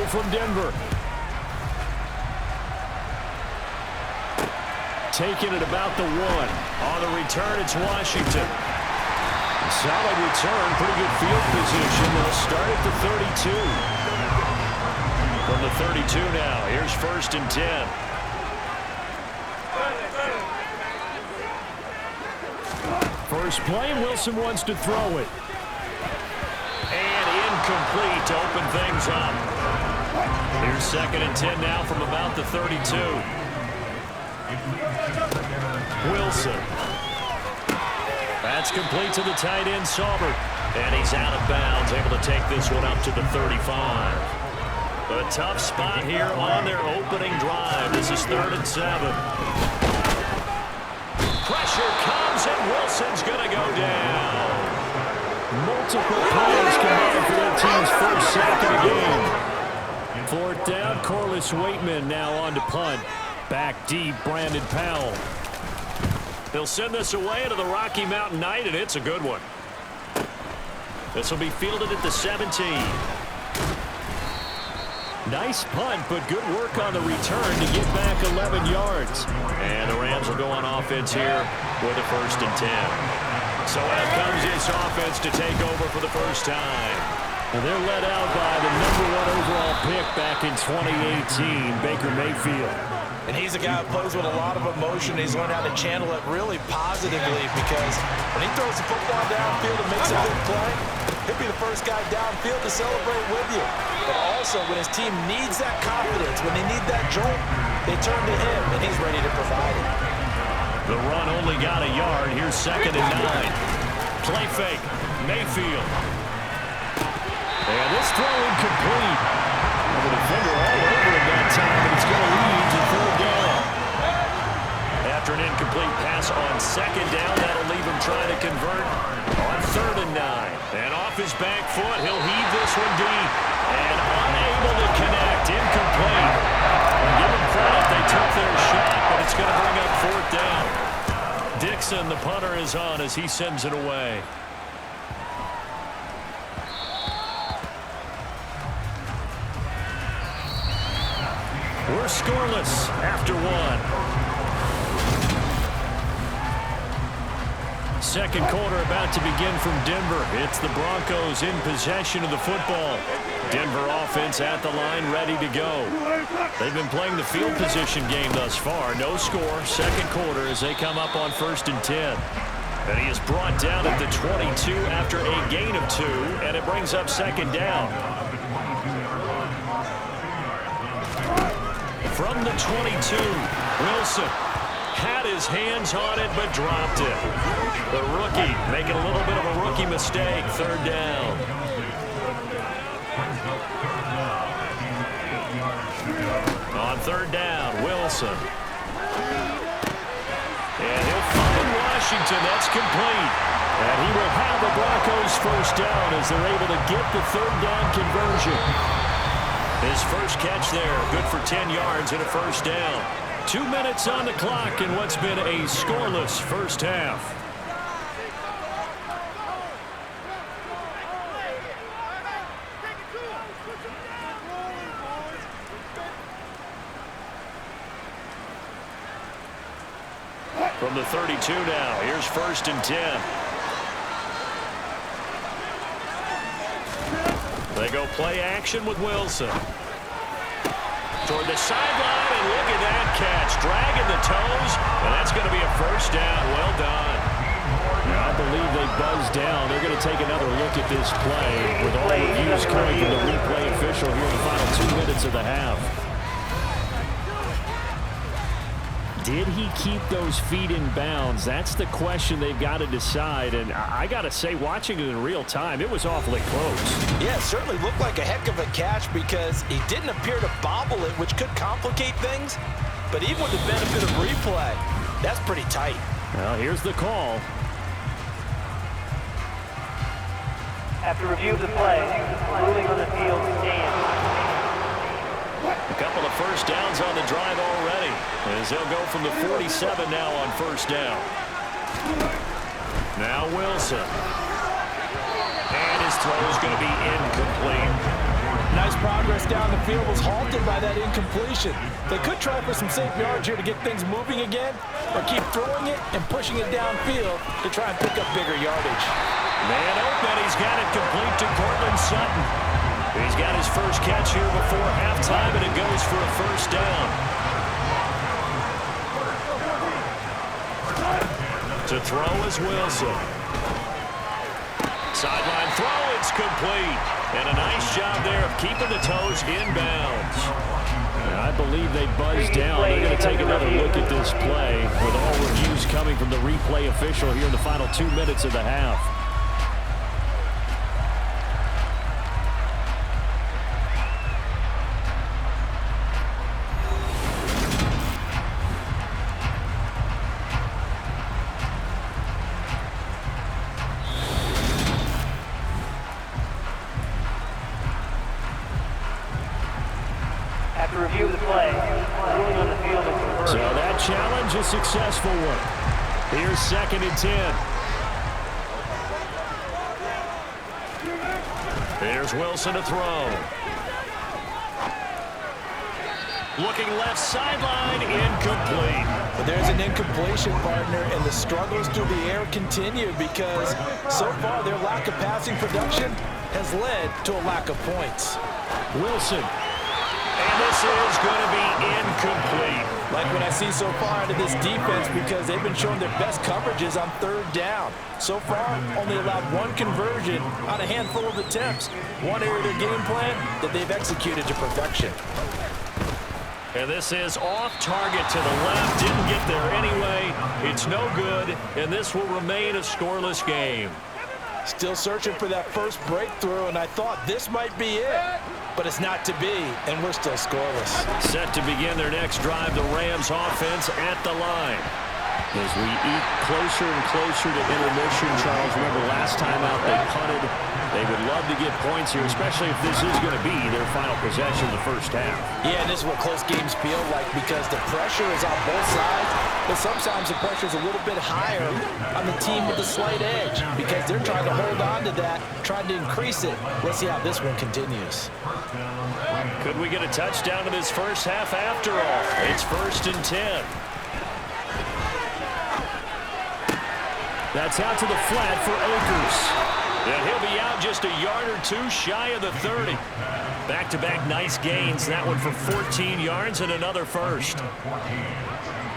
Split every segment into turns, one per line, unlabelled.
from Denver. Taking it about the 1. On the return, it's Washington. Solid return, pretty good field position. They'll start at the 32. From the 32 now, here's 1st and 10. First play, Wilson wants to throw it. And incomplete to open things up. Here's 2nd and 10 now from about the 32. Wilson. That's complete to the tight end, Sauber. And he's out of bounds, able to take this one up to the 35. A tough spot here on their opening drive. This is 3rd and 7. Pressure comes, and Wilson's going to go down. Multiple players combined for their team's first sack of the game. 4th down, Corliss Waitman now on to punt. Back deep, Brandon Powell. They'll send this away to the Rocky Mountain Knight, and it's a good one. This will be fielded at the 17. Nice punt, but good work on the return to get back 11 yards. And the Rams will go on offense here with a 1st and 10. So out comes this offense to take over for the first time. Well, they're led out by the #1 overall pick back in 2018, Baker Mayfield.
And he's a guy who plays with a lot of emotion. He's learned how to channel it really positively, because when he throws the football downfield and makes a big play, he'll be the first guy downfield to celebrate with you. But also, when his team needs that confidence, when they need that jolt, they turn to him, and he's ready to provide it.
The run only got a yard. Here's 2nd and 9. Play fake. Mayfield. And this throw incomplete. The defender all over it that time, but it's going to lead to 3rd down. After an incomplete pass on 2nd down, that'll leave him trying to convert on 3rd and 9. And off his back foot, he'll heave this one deep. And unable to connect. Incomplete. Give them credit, they took their shot, but it's going to bring up 4th down. Dixon, the punter, is on as he sends it away. We're scoreless after 1. 2nd quarter about to begin from Denver. It's the Broncos in possession of the football. Denver offense at the line, ready to go. They've been playing the field position game thus far. No score, 2nd quarter as they come up on 1st and 10. And he is brought down at the 22 after a gain of 2, and it brings up 2nd down. From the 22, Wilson had his hands on it but dropped it. The rookie making a little bit of a rookie mistake. 3rd down. On 3rd down, Wilson. And he'll find Washington. That's complete. And he will have the Broncos 1st down as they're able to get the 3rd down conversion. His first catch there, good for 10 yards and a 1st down. 2 minutes on the clock in what's been a scoreless first half. From the 32 now, here's 1st and 10. They go play action with Wilson. Toward the sideline, and look at that catch. Dragging the toes, and that's going to be a 1st down. Well done. I believe they buzzed down. They're going to take another look at this play with all reviews coming from the replay official here in the final 2 minutes of the half. Did he keep those feet in bounds? That's the question they've got to decide. And I got to say, watching it in real time, it was awfully close.
Yeah, it certainly looked like a heck of a catch because he didn't appear to bobble it, which could complicate things. But even with the benefit of replay, that's pretty tight.
Well, here's the call.
After review of the play, ruling on the field stands.
A couple of 1st downs on the drive already, as they'll go from the 47 now on 1st down. Now Wilson. And his throw is going to be incomplete.
Now nice progress down the field was halted by that incompletion. They could try for some safe yards here to get things moving again, or keep throwing it and pushing it downfield to try and pick up bigger yardage.
Man open, he's got it complete to Cortland Sutton. He's got his first catch here before halftime, and it goes for a first down. To throw is Wilson. Sideline throw, it's complete. And a nice job there of keeping the toes inbounds. And I believe they buzzed down. They're going to take another look at this play with all reviews coming from the replay official here in the final 2 minutes of the half.
After review of the play, ruling on the field is converted.
So that challenge, a successful one. Here's 2nd and 10. Here's Wilson to throw. Looking left sideline, incomplete.
But there's an incompletion, partner, and the struggles through the air continue because so far their lack of passing production has led to a lack of points.
Wilson. And this is going to be incomplete.
Like what I see so far out of this defense because they've been showing their best coverages on 3rd down. So far, only allowed 1 conversion on a handful of attempts. One area of their game plan that they've executed to perfection.
And this is off target to the left. Didn't get there anyway. It's no good, and this will remain a scoreless game.
Still searching for that first breakthrough, and I thought this might be it. But it's not to be, and we're still scoreless.
Set to begin their next drive, the Rams offense at the line. As we eat closer and closer to intermission, Charles, remember last time out they punted. They would love to get points here, especially if this is going to be their final possession of the first half.
Yeah, and this is what close games feel like because the pressure is on both sides, but sometimes the pressure is a little bit higher on the team with the slight edge because they're trying to hold on to that, trying to increase it. Let's see how this one continues.
Could we get a touchdown in this first half after all? It's 1st and 10. That's out to the flat for Akers. And he'll be out just a yard or 2 shy of the 30. Back-to-back nice gains. That one for 14 yards and another first.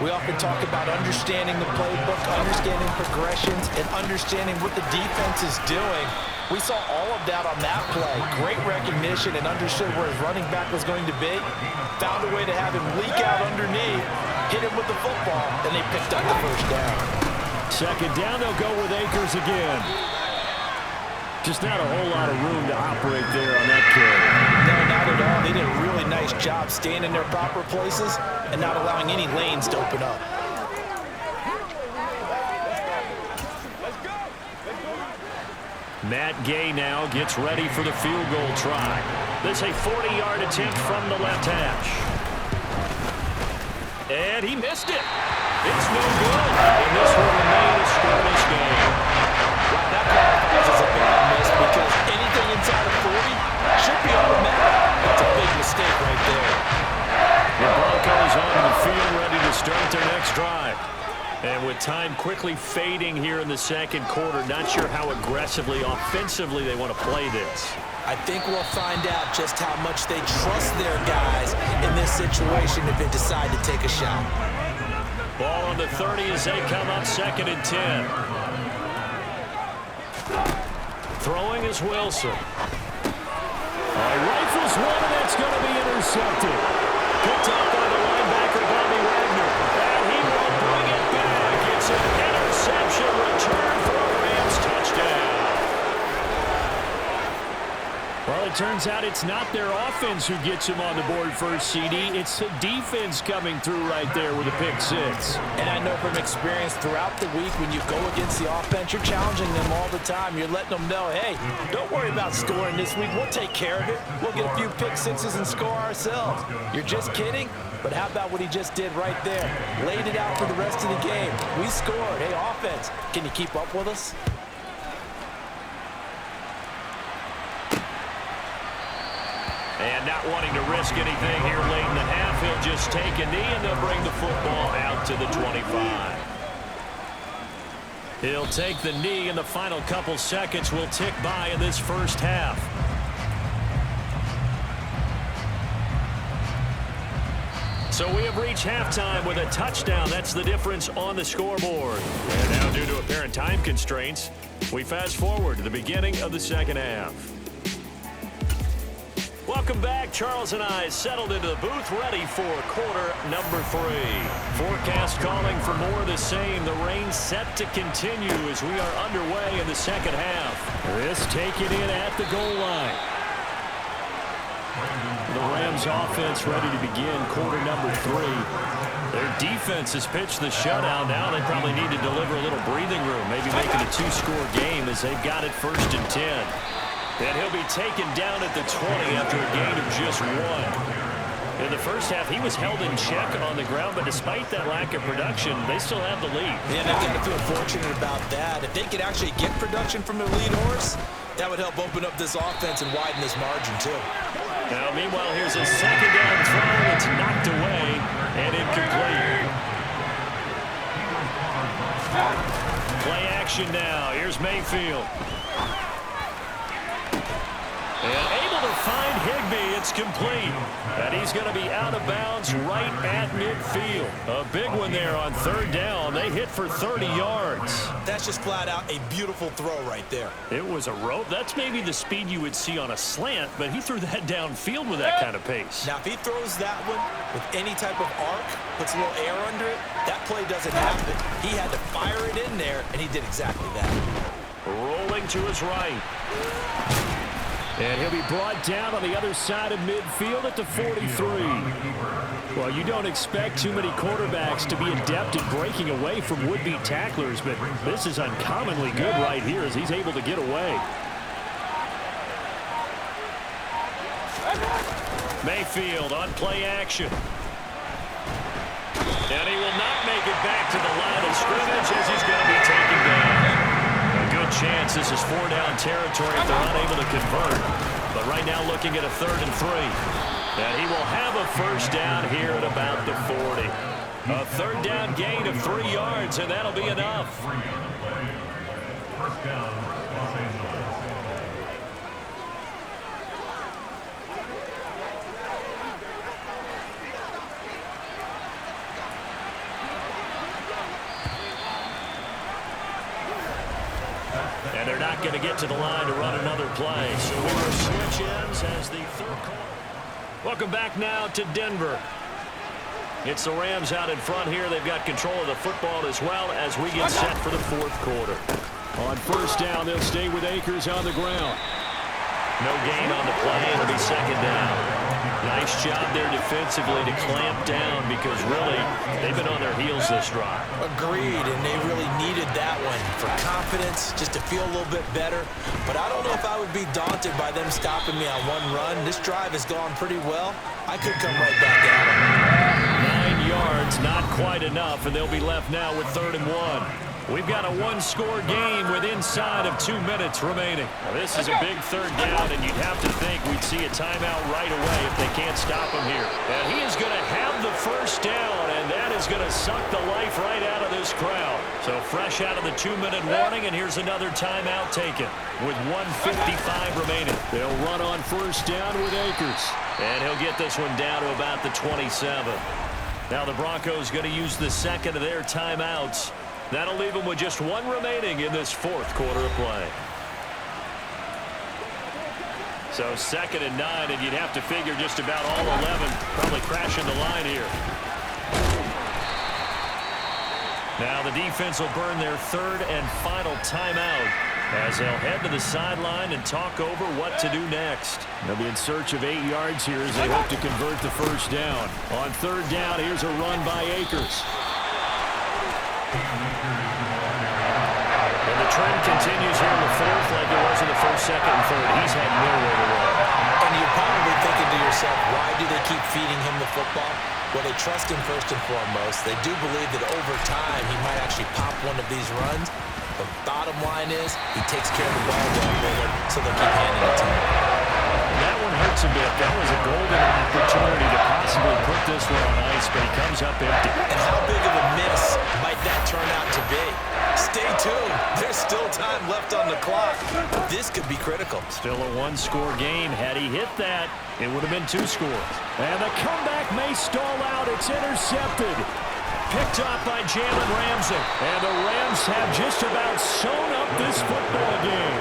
We often talk about understanding the playbook, understanding progressions, and understanding what the defense is doing. We saw all of that on that play. Great recognition and understood where his running back was going to be. Found a way to have him leak out underneath, hit him with the football, and they picked up the first down.
2nd down, they'll go with Akers again. Just not a whole lot of room to operate there on that carry.
No, not at all. They did a really nice job staying in their proper places and not allowing any lanes to open up.
Matt Gay now gets ready for the field goal try. This a 40-yard attempt from the left hash. And he missed it. It's no good. And this will remain a scoreless game.
Wow, that qualifies as a bad miss because anything inside of 40 should be automatic. That's a big mistake right there.
The Broncos on the field ready to start their next drive. And with time quickly fading here in the 2nd quarter, not sure how aggressively, offensively they want to play this.
I think we'll find out just how much they trust their guys in this situation if they decide to take a shot.
Ball on the 30 as they come up 2nd and 10. Throwing is Wilson. Rifles one, and that's going to be intercepted. Picked up by the linebacker, Bobby Wagner. And he will bring it back. It's an interception return for a Rams touchdown. Well, it turns out it's not their offense who gets him on the board first, CD. It's the defense coming through right there with a pick 6.
And I know from experience throughout the week when you go against the offense, you're challenging them all the time. You're letting them know, hey, don't worry about scoring this week. We'll take care of it. We'll get a few pick 6s and score ourselves. You're just kidding? But how about what he just did right there? Laid it out for the rest of the game. We scored. Hey, offense, can you keep up with us?
not wanting to risk anything here late in the half, he'll just take a knee, and they'll bring the football out to the 25. He'll take the knee, and the final couple seconds will tick by in this first half. So we have reached halftime with a touchdown. That's the difference on the scoreboard. And now, due to apparent time constraints, we fast forward to the beginning of the second half. Welcome back. Charles and I settled into the booth, ready for quarter number 3. Forecast calling for more of the same. The rain set to continue as we are underway in the second half. This taken in at the goal line. The Rams offense ready to begin quarter number 3. Their defense has pitched the shutout. Now they probably need to deliver a little breathing room, maybe make it a 2-score game as they've got it 1st and 10. And he'll be taken down at the 20 after a gain of just 1. In the first half, he was held in check on the ground, but despite that lack of production, they still have the lead.
Yeah, they've got to feel fortunate about that. If they could actually get production from their lead horse, that would help open up this offense and widen this margin, too.
Now, meanwhile, here's a second down throw. It's knocked away and incomplete. Play action now. Here's Mayfield. And able to find Higbee. It's complete. And he's going to be out of bounds right at midfield. A big one there on 3rd down. They hit for 30 yards.
That's just flat out a beautiful throw right there.
It was a rope. That's maybe the speed you would see on a slant, but he threw that downfield with that kind of pace.
Now, if he throws that one with any type of arc, puts a little air under it, that play doesn't happen. He had to fire it in there, and he did exactly that.
Rolling to his right. And he'll be brought down on the other side of midfield at the 43. Well, you don't expect too many quarterbacks to be adept at breaking away from would-be tacklers, but this is uncommonly good right here as he's able to get away. Mayfield on play action. And he will not make it back to the line of scrimmage as he's going to be taken down. A good chance this is 4-down territory if they're unable to convert. But right now looking at a 3rd and 3. And he will have a 1st down here at about the 40. A 3rd down gain of 3 yards, and that'll be enough. First down, Los Angeles. And they're not going to get to the line to run another play. So we'll switch ends as the 3rd quarter. Welcome back now to Denver. It's the Rams out in front here. They've got control of the football as well as we get set for the 4th quarter. On 1st down, they'll stay with Akers on the ground. No gain on the play. It'll be 2nd down. Nice job there defensively to clamp down because really they've been on their heels this drive.
Agreed, and they really needed that one for confidence, just to feel a little bit better. But I don't know if I would be daunted by them stopping me on one run. This drive has gone pretty well. I could come right back at them.
9 yards, not quite enough, and they'll be left now with 3rd and 1. We've got a 1-score game with inside of 2 minutes remaining. Now, this is a big 3rd down, and you'd have to think we'd see a timeout right away if they can't stop him here. And he is going to have the 1st down, and that is going to suck the life right out of this crowd. So fresh out of the 2-minute warning, and here's another timeout taken with 1:55 remaining. They'll run on 1st down with Akers. And he'll get this one down to about the 27. Now the Broncos going to use the 2nd of their timeouts. That'll leave them with just 1 remaining in this 4th quarter of play. So 2nd and 9, and you'd have to figure just about all 11 probably crashing the line here. Now the defense will burn their 3rd and final timeout as they'll head to the sideline and talk over what to do next. They'll be in search of 8 yards here as they hope to convert the 1st down. On 3rd down, here's a run by Akers. And the trend continues here in the 4th like it was in the 1st, 2nd, and 3rd. He's had nowhere to run.
And you're probably thinking to yourself, why do they keep feeding him the football? Well, they trust him first and foremost. They do believe that over time he might actually pop one of these runs. The bottom line is he takes care of the ball well, so they'll keep handing it to him.
That one hurts a bit. That was a golden opportunity to possibly put this one on ice, but he comes up empty.
And how big of a miss might that turn out to be? Stay tuned. There's still time left on the clock. This could be critical.
Still a one-score game. Had he hit that, it would have been 2 scores. And the comeback may stall out. It's intercepted. Picked up by Jalen Ramsey. And the Rams have just about sewn up this football game.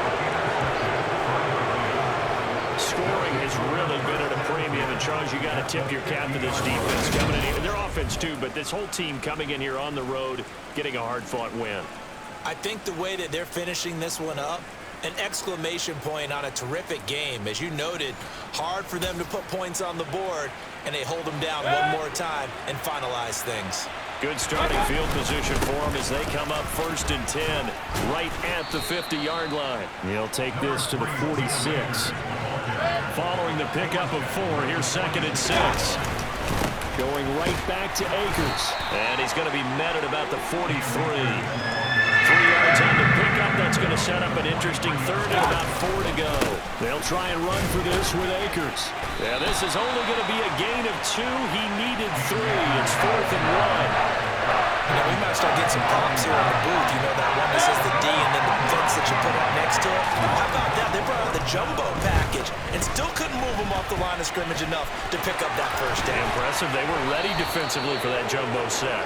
Scoring has really been at a premium. And, Charles, you got to tip your cap to this defense coming in here. Their offense, too, but this whole team coming in here on the road, getting a hard-fought win.
I think the way that they're finishing this one up, an exclamation point on a terrific game. As you noted, hard for them to put points on the board, and they hold them down one more time and finalize things.
Good starting field position for them as they come up 1st and 10, right at the 50-yard line. He'll take this to the 46. Following the pickup of 4, here's 2nd and 6. Going right back to Akers. And he's going to be met at about the 43. 3 yards on the pickup. That's going to set up an interesting 3rd and about 4 to go. They'll try and run for this with Akers. Yeah, this is only going to be a gain of 2. He needed 3. It's 4th and 1.
You know, we might start getting some props here in the booth. You know that one that says the D and then the fence that you put up next to it? How about that? They brought out the jumbo package and still couldn't move them off the line of scrimmage enough to pick up that first down.
Impressive. They were ready defensively for that jumbo set.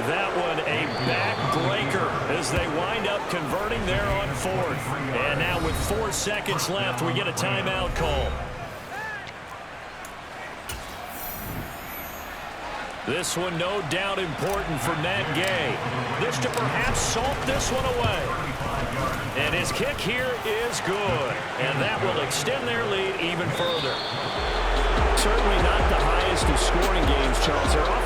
That one a backbreaker as they wind up converting there on 4th. And now with 4 seconds left, we get a timeout call. This one no doubt important for Matt Gay. This to perhaps salt this one away. And his kick here is good. And that will extend their lead even further. Certainly not the highest of scoring games, Charles. They're off